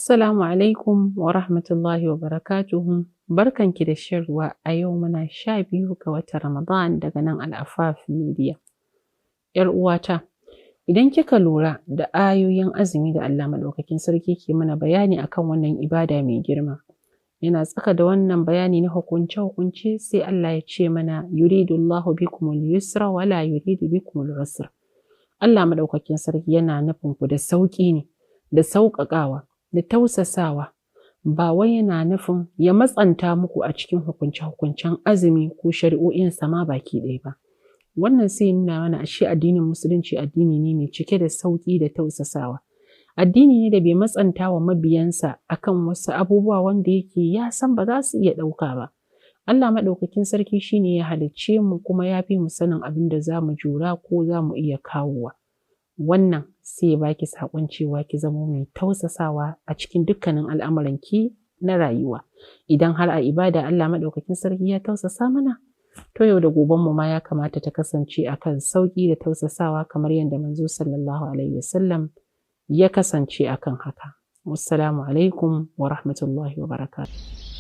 Assalamu alaikum wa rahmatullahi wa barakatuhu. Barkanki da shan ruwa a yau muna 12 ga watan Ramadan daga nan Al-Afaf Media. ‘Yar uwata, idan kika lura da ayoyin azumi da Allah Maɗaukakin Sarki ke mana bayani akan wannan ibada mai girma. Yana tsaka da wannan bayani na hukunce-hukunce sai Allah ya ce mana yuridullahu bikumul yusra wala yuridu bikumul usra. Allah Maɗaukakin Sarki yana nufin ku da sauƙi ne, da sauƙaƙawa, da tausasawa, ba wai yana nufin ya matsanta muku a cikin hukunce-hukuncen azumi ko shari'o'in sama baki ɗaya ba. Wannan sai nuna mana ashe addinin musulunci addini ne mai cike da sauƙi da tausasawa. Addini ne da bai matsanta wa mabiyansa akan wasu abubuwa wanda yake ya san ba za su iya ɗauka ba. Allah Maɗaukakin Sarki shine ya halicce mu kuma ya fi mu sanin abin da za mu jura ko za mu iya kawowa. Wannan sai ya baki saƙon cewa ki zama mai tausasawa a cikin dukkanin al'amuranki na rayuwa. Idan har a ibada Allah Maɗaukakin Sarki ya tausasa mana, to yau da gobenmu ma ya kamata ta kasance akan sauƙi da tausasawa kamar yadda manzo sallallahu alaihi wasallam ya kasance akan haka. Wassalamu alaikum wa rahmatullahi wa barakatuh.